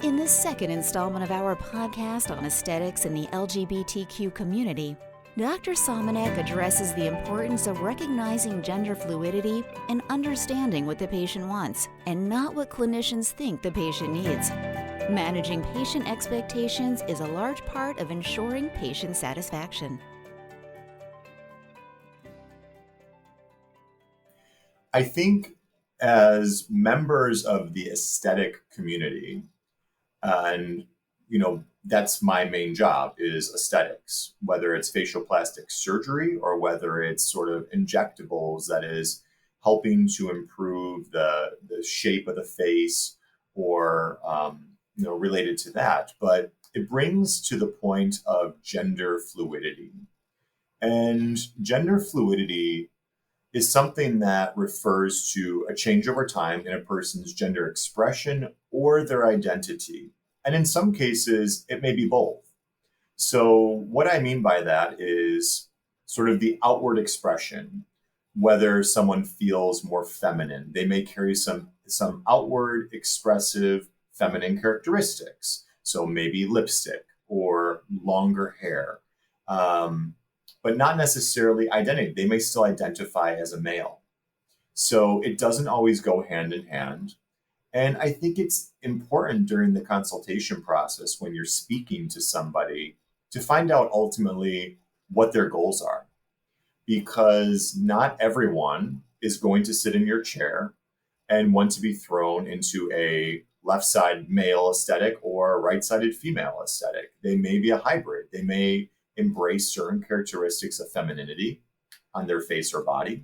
In this second installment of our podcast on aesthetics in the LGBTQ community, Dr. Somenek addresses the importance of recognizing gender fluidity and understanding what the patient wants and not what clinicians think the patient needs. Managing patient expectations is a large part of ensuring patient satisfaction. I think as members of the aesthetic community, and that's my main job is aesthetics, whether it's facial plastic surgery or whether it's sort of injectables that is helping to improve the shape of the face or related to that. But it brings to the point of gender fluidity. And gender fluidity is something that refers to a change over time in a person's gender expression or their identity. And in some cases, it may be both. So what I mean by that is sort of the outward expression, whether someone feels more feminine. They may carry some outward expressive feminine characteristics. So maybe lipstick or longer hair. But not necessarily identity. They may still identify as a male. So it doesn't always go hand in hand. And I think it's important during the consultation process when you're speaking to somebody to find out ultimately what their goals are. Because not everyone is going to sit in your chair and want to be thrown into a left-sided male aesthetic or a right-sided female aesthetic. They may be a hybrid. They may embrace certain characteristics of femininity on their face or body,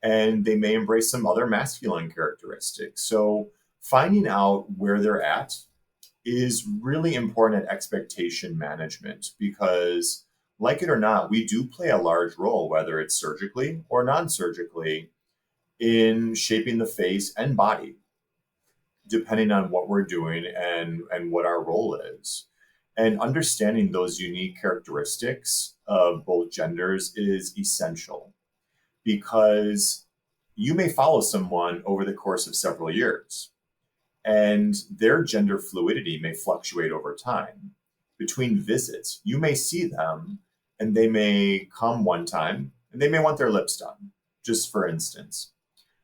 and they may embrace some other masculine characteristics. So finding out where they're at is really important at expectation management because, like it or not, we do play a large role, whether it's surgically or non-surgically, in shaping the face and body, depending on what we're doing and what our role is. And understanding those unique characteristics of both genders is essential because you may follow someone over the course of several years and their gender fluidity may fluctuate over time. Between visits, you may see them and they may come one time and they may want their lips done, just for instance.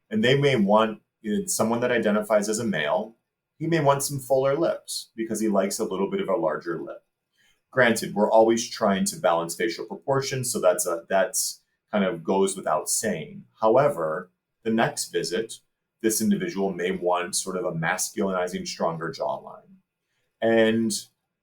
And they may want someone that identifies as a male. He may want some fuller lips because he likes a little bit of a larger lip. Granted, we're always trying to balance facial proportions, so that's kind of goes without saying. However, the next visit, this individual may want sort of a masculinizing, stronger jawline. And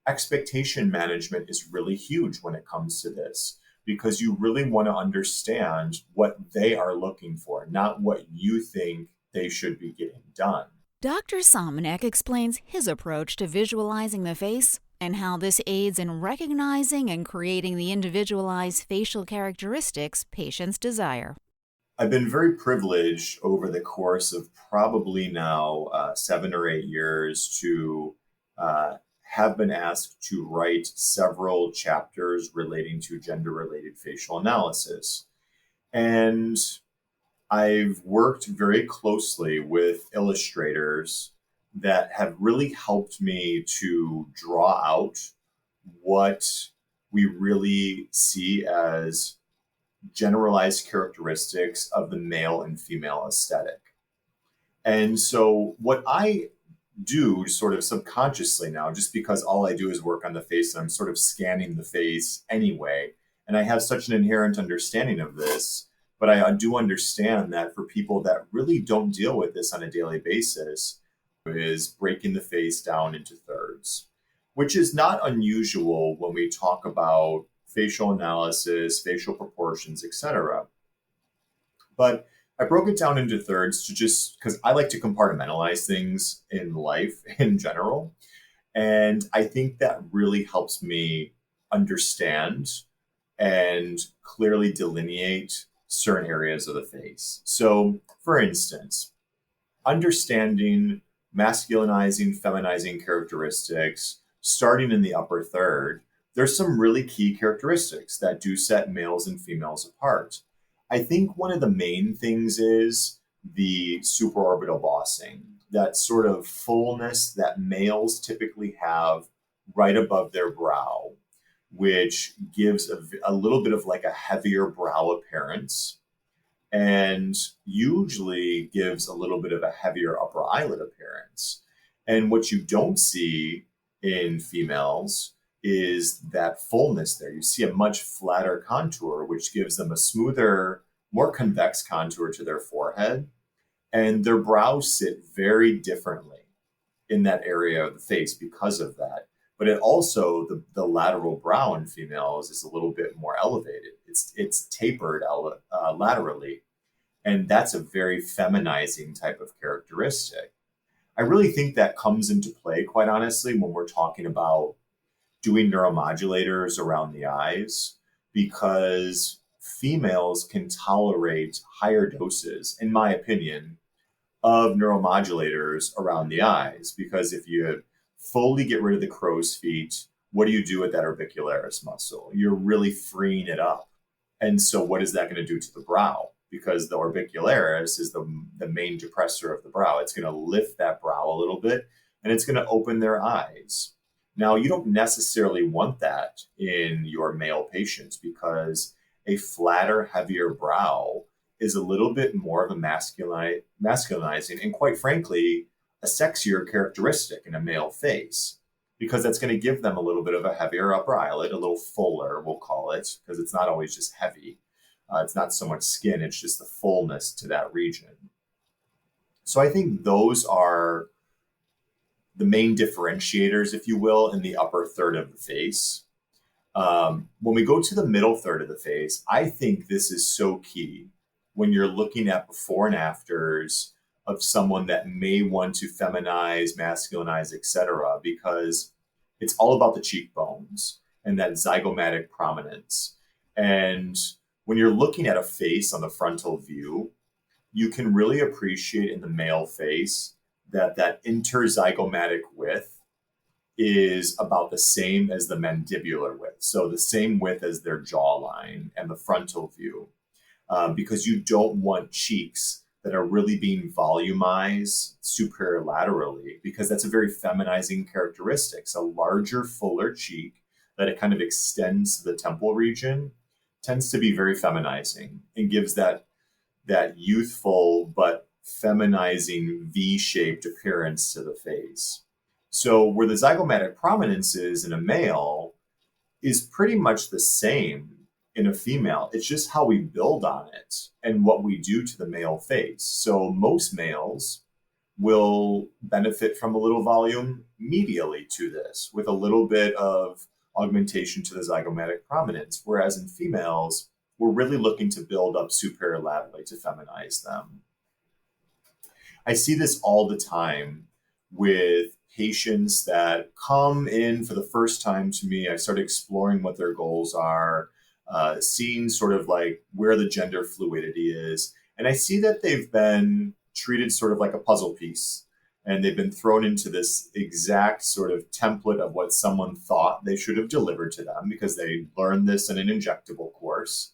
expectation management is really huge when it comes to this because you really want to understand what they are looking for, not what you think they should be getting done. Dr. Somenek explains his approach to visualizing the face and how this aids in recognizing and creating the individualized facial characteristics patients desire. I've been very privileged over the course of probably now 7 or 8 years to have been asked to write several chapters relating to gender-related facial analysis. And I've worked very closely with illustrators that have really helped me to draw out what we really see as generalized characteristics of the male and female aesthetic. And so what I do sort of subconsciously now, just because all I do is work on the face and I'm sort of scanning the face anyway, and I have such an inherent understanding of this, but I do understand that for people that really don't deal with this on a daily basis is breaking the face down into thirds, which is not unusual when we talk about facial analysis, facial proportions, etc. But I broke it down into thirds to just because I like to compartmentalize things in life in general. And I think that really helps me understand and clearly delineate certain areas of the face. So, for instance, understanding masculinizing, feminizing characteristics, starting in the upper third, there's some really key characteristics that do set males and females apart. I think one of the main things is the supraorbital bossing, that sort of fullness that males typically have right above their brow, which gives a little bit of like a heavier brow appearance and usually gives a little bit of a heavier upper eyelid appearance. And what you don't see in females is that fullness there. You see a much flatter contour, which gives them a smoother, more convex contour to their forehead. And their brows sit very differently in that area of the face because of that. But it also, the lateral brow in females is a little bit more elevated. It's tapered laterally. And that's a very feminizing type of characteristic. I really think that comes into play, quite honestly, when we're talking about doing neuromodulators around the eyes, because females can tolerate higher doses, in my opinion, of neuromodulators around the eyes. Because if you fully get rid of the crow's feet, what do you do with that orbicularis muscle? You're really freeing it up. And so what is that going to do to the brow? Because the orbicularis is the main depressor of the brow. It's going to lift that brow a little bit and it's going to open their eyes. Now, you don't necessarily want that in your male patients because a flatter, heavier brow is a little bit more of a masculinizing and, quite frankly, a sexier characteristic in a male face, because that's going to give them a little bit of a heavier upper eyelid, a little fuller, we'll call it, because it's not always just heavy. It's not so much skin, it's just the fullness to that region. So I think those are the main differentiators, if you will, in the upper third of the face. When we go to the middle third of the face, I think this is so key when you're looking at before and afters of someone that may want to feminize, masculinize, etc., because it's all about the cheekbones and that zygomatic prominence. And when you're looking at a face on the frontal view, you can really appreciate in the male face that interzygomatic width is about the same as the mandibular width. So the same width as their jawline and the frontal view, because you don't want cheeks that are really being volumized superior laterally, because that's a very feminizing characteristic. So a larger, fuller cheek that it kind of extends to the temple region tends to be very feminizing and gives that youthful but feminizing V-shaped appearance to the face. So where the zygomatic prominence is in a male is pretty much the same in a female. It's just how we build on it and what we do to the male face. So most males will benefit from a little volume medially to this, with a little bit of augmentation to the zygomatic prominence. Whereas in females, we're really looking to build up superior laterally to feminize them. I see this all the time with patients that come in for the first time to me. I start exploring what their goals are, seeing sort of like where the gender fluidity is. And I see that they've been treated sort of like a puzzle piece. And they've been thrown into this exact sort of template of what someone thought they should have delivered to them, because they learned this in an injectable course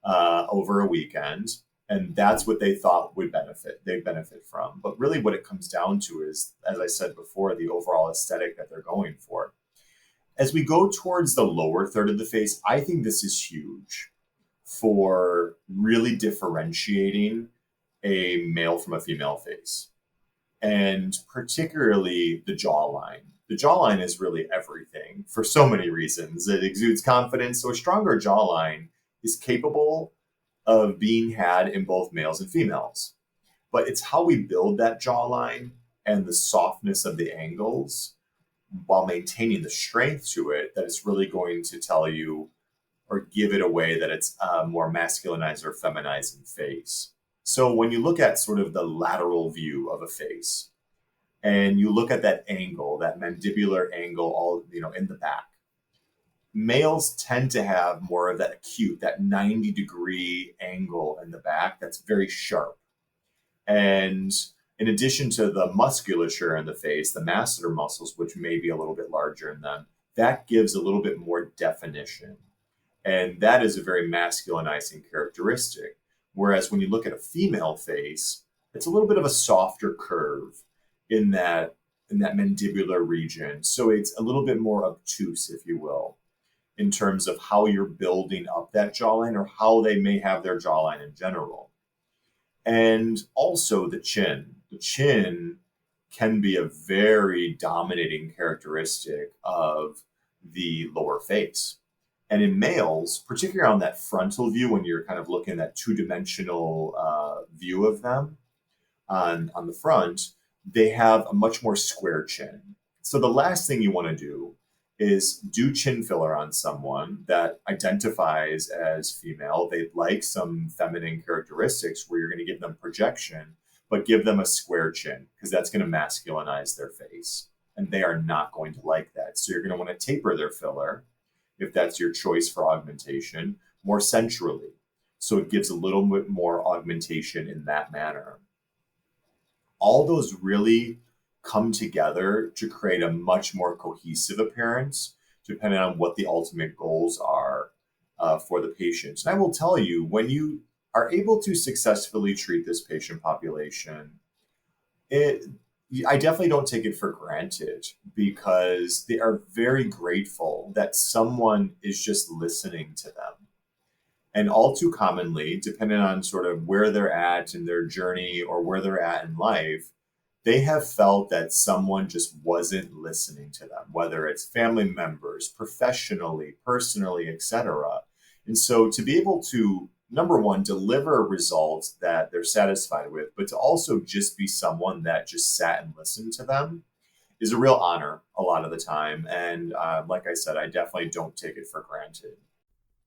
over a weekend. And that's what they thought they'd benefit from. But really what it comes down to is, as I said before, the overall aesthetic that they're going for. As we go towards the lower third of the face, I think this is huge for really differentiating a male from a female face, and particularly the jawline. The jawline is really everything for so many reasons. It exudes confidence. So a stronger jawline is capable of being had in both males and females. But it's how we build that jawline and the softness of the angles while maintaining the strength to it that is really going to tell you or give it away that it's a more masculinized or feminizing face. So when you look at sort of the lateral view of a face and you look at that angle, that mandibular angle, all, in the back, males tend to have more of that acute, that 90-degree angle in the back that's very sharp. And in addition to the musculature in the face, the masseter muscles, which may be a little bit larger in them, that gives a little bit more definition. And that is a very masculinizing characteristic. Whereas when you look at a female face, it's a little bit of a softer curve in that mandibular region. So it's a little bit more obtuse, if you will, in terms of how you're building up that jawline or how they may have their jawline in general. And also the chin. The chin can be a very dominating characteristic of the lower face. And in males, particularly on that frontal view, when you're kind of looking at that two-dimensional view of them on the front, they have a much more square chin. So the last thing you want to do is do chin filler on someone that identifies as female. They'd like some feminine characteristics where you're going to give them projection, but give them a square chin because that's going to masculinize their face. And they are not going to like that. So you're going to want to taper their filler, if that's your choice for augmentation, more centrally. So it gives a little bit more augmentation in that manner. All those really come together to create a much more cohesive appearance, depending on what the ultimate goals are for the patient. And I will tell you, when you are able to successfully treat this patient population, I definitely don't take it for granted because they are very grateful that someone is just listening to them. And all too commonly, depending on sort of where they're at in their journey or where they're at in life, they have felt that someone just wasn't listening to them, whether it's family members, professionally, personally, etc. And so to be able to, number one, deliver results that they're satisfied with, but to also just be someone that just sat and listened to them is a real honor a lot of the time. And like I said, I definitely don't take it for granted.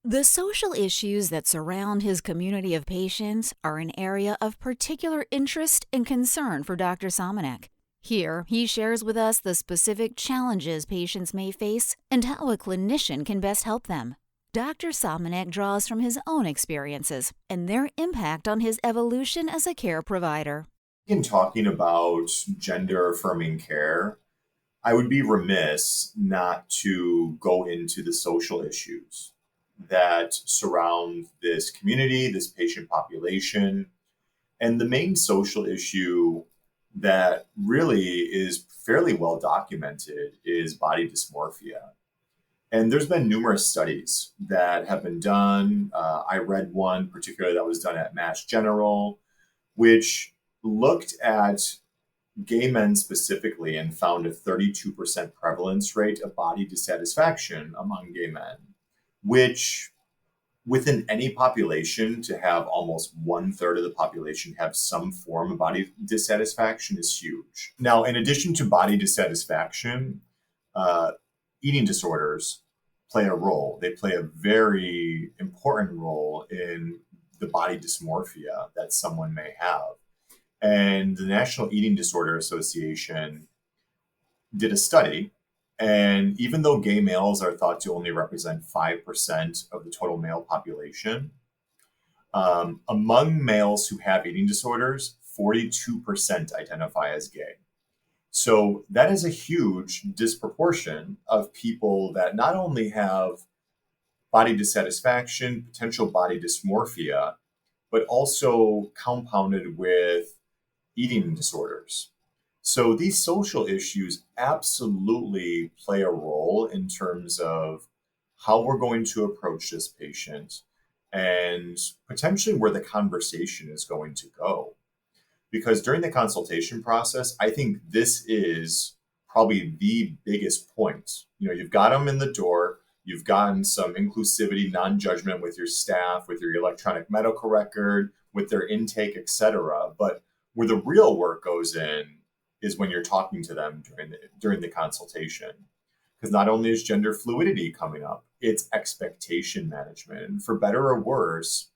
The social issues that surround his community of patients are an area of particular interest and concern for Dr. Somenek. Here, he shares with us the specific challenges patients may face and how a clinician can best help them. Dr. Somenek draws from his own experiences and their impact on his evolution as a care provider. In talking about gender affirming care, I would be remiss not to go into the social issues that surround this community, this patient population. And the main social issue that really is fairly well documented is body dysmorphia. And there's been numerous studies that have been done. I read one particularly that was done at Mass General, which looked at gay men specifically and found a 32% prevalence rate of body dissatisfaction among gay men, which within any population to have almost 1/3 of the population have some form of body dissatisfaction is huge. Now, in addition to body dissatisfaction, eating disorders play a role. They play a very important role in the body dysmorphia that someone may have. And the National Eating Disorder Association did a study. And even though gay males are thought to only represent 5% of the total male population, among males who have eating disorders, 42% identify as gay. So that is a huge disproportion of people that not only have body dissatisfaction, potential body dysmorphia, but also compounded with eating disorders. So these social issues absolutely play a role in terms of how we're going to approach this patient and potentially where the conversation is going to go. Because during the consultation process, I think this is probably the biggest point. You know, you've got them in the door, you've gotten some inclusivity, non-judgment with your staff, with your electronic medical record, with their intake, etc. But where the real work goes in is when you're talking to them during the consultation. Because not only is gender fluidity coming up, it's expectation management. And for better or worse,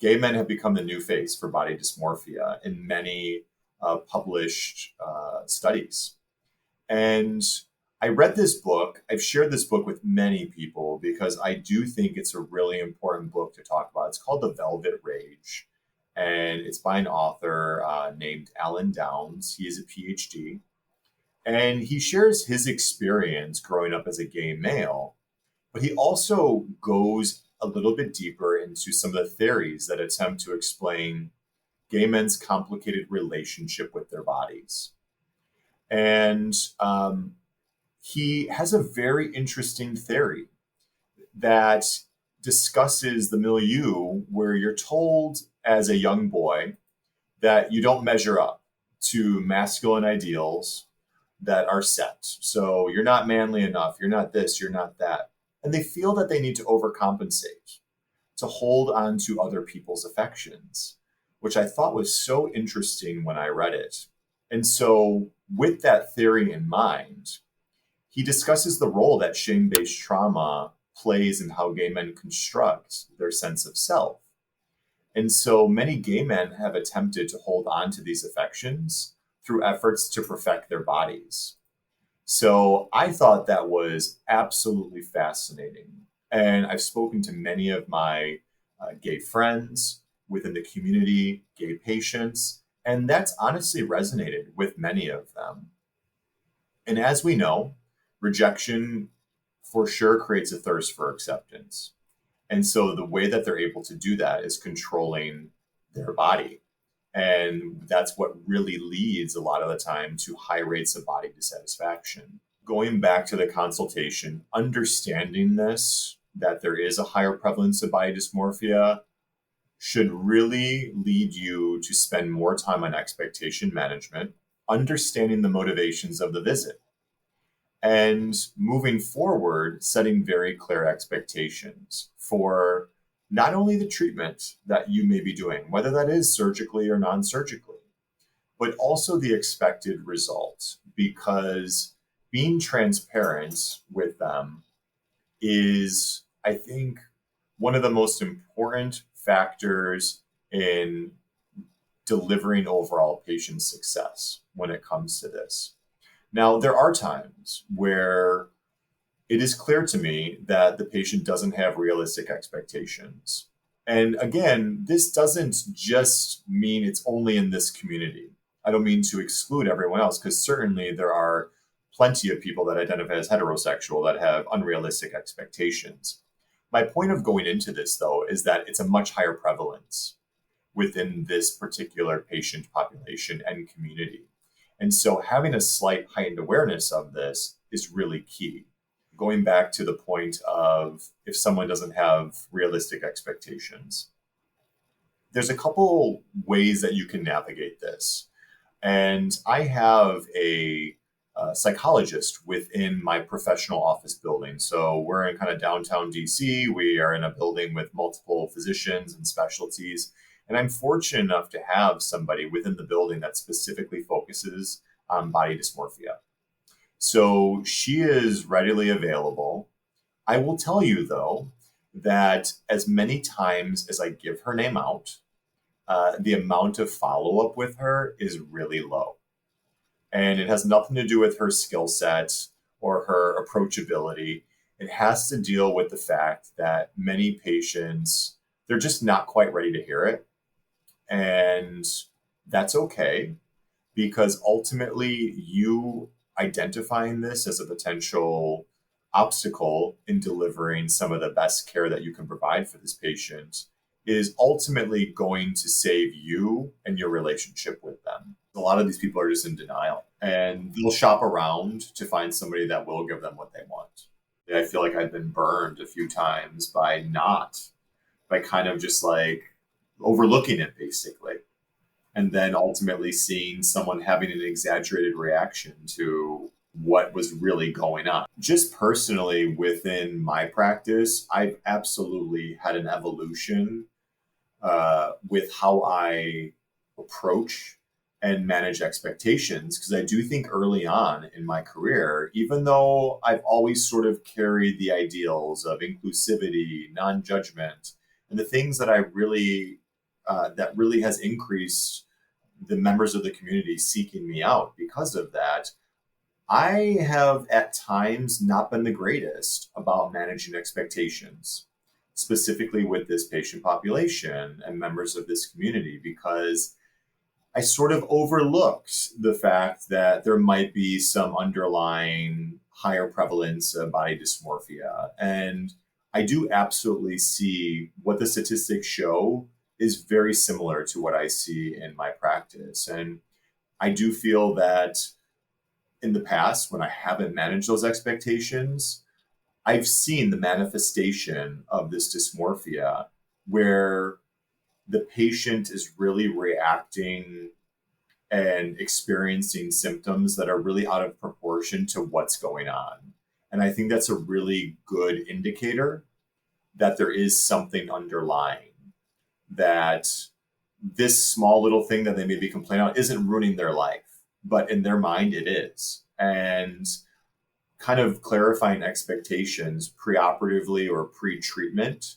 gay men have become the new face for body dysmorphia in many published studies. And I read this book. I've shared this book with many people because I do think it's a really important book to talk about. It's called The Velvet Rage. And it's by an author named Alan Downs. He is a PhD. And he shares his experience growing up as a gay male. But he also goes a little bit deeper into some of the theories that attempt to explain gay men's complicated relationship with their bodies. And he has a very interesting theory that discusses the milieu where you're told as a young boy that you don't measure up to masculine ideals that are set. So you're not manly enough, you're not this, you're not that. And they feel that they need to overcompensate to hold on to other people's affections, which I thought was so interesting when I read it. And so, with that theory in mind, he discusses the role that shame-based trauma plays in how gay men construct their sense of self. And so many gay men have attempted to hold on to these affections through efforts to perfect their bodies. So I thought that was absolutely fascinating. And I've spoken to many of my gay friends within the community, gay patients, and that's honestly resonated with many of them. And as we know, rejection for sure creates a thirst for acceptance. And so the way that they're able to do that is controlling their body. And that's what really leads a lot of the time to high rates of body dissatisfaction. Going back to the consultation, understanding this, that there is a higher prevalence of body dysmorphia, should really lead you to spend more time on expectation management, understanding the motivations of the visit, and moving forward, setting very clear expectations for not only the treatment that you may be doing, whether that is surgically or non-surgically, but also the expected result, because being transparent with them is, I think, one of the most important factors in delivering overall patient success when it comes to this. Now, there are times where it is clear to me that the patient doesn't have realistic expectations. And again, this doesn't just mean it's only in this community. I don't mean to exclude everyone else, because certainly there are plenty of people that identify as heterosexual that have unrealistic expectations. My point of going into this, though, is that it's a much higher prevalence within this particular patient population and community. And so having a slight heightened awareness of this is really key. Going back to the point of if someone doesn't have realistic expectations, there's a couple ways that you can navigate this. And I have a psychologist within my professional office building. So we're in kind of downtown DC. We are in a building with multiple physicians and specialties. And I'm fortunate enough to have somebody within the building that specifically focuses on body dysmorphia. So she is readily available. I will tell you, though, that as many times as I give her name out, the amount of follow-up with her is really low. And it has nothing to do with her skill set or her approachability. It has to deal with the fact that many patients, they're just not quite ready to hear it. And that's okay, because ultimately you identifying this as a potential obstacle in delivering some of the best care that you can provide for this patient is ultimately going to save you and your relationship with them. A lot of these people are just in denial, and they'll shop around to find somebody that will give them what they want. I feel like I've been burned a few times by kind of just like overlooking it, basically. And then ultimately seeing someone having an exaggerated reaction to what was really going on. Just personally within my practice, I've absolutely had an evolution with how I approach and manage expectations. Because I do think early on in my career, even though I've always sort of carried the ideals of inclusivity, non-judgment, and the things that that really has increased the members of the community seeking me out because of that, I have at times not been the greatest about managing expectations, specifically with this patient population and members of this community, because I sort of overlooked the fact that there might be some underlying higher prevalence of body dysmorphia. And I do absolutely see what the statistics show is very similar to what I see in my practice. And I do feel that in the past, when I haven't managed those expectations, I've seen the manifestation of this dysmorphia where the patient is really reacting and experiencing symptoms that are really out of proportion to what's going on. And I think that's a really good indicator that there is something underlying, that this small little thing that they maybe complain about isn't ruining their life, but in their mind it is. And kind of clarifying expectations preoperatively or pre-treatment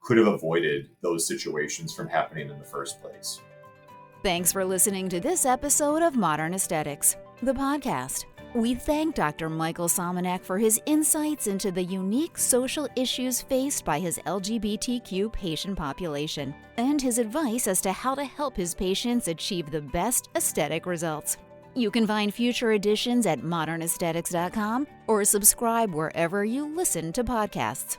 could have avoided those situations from happening in the first place. Thanks for listening to this episode of Modern Aesthetics, the podcast. We thank Dr. Michael Somenek for his insights into the unique social issues faced by his LGBTQ patient population and his advice as to how to help his patients achieve the best aesthetic results. You can find future editions at modernaesthetics.com or subscribe wherever you listen to podcasts.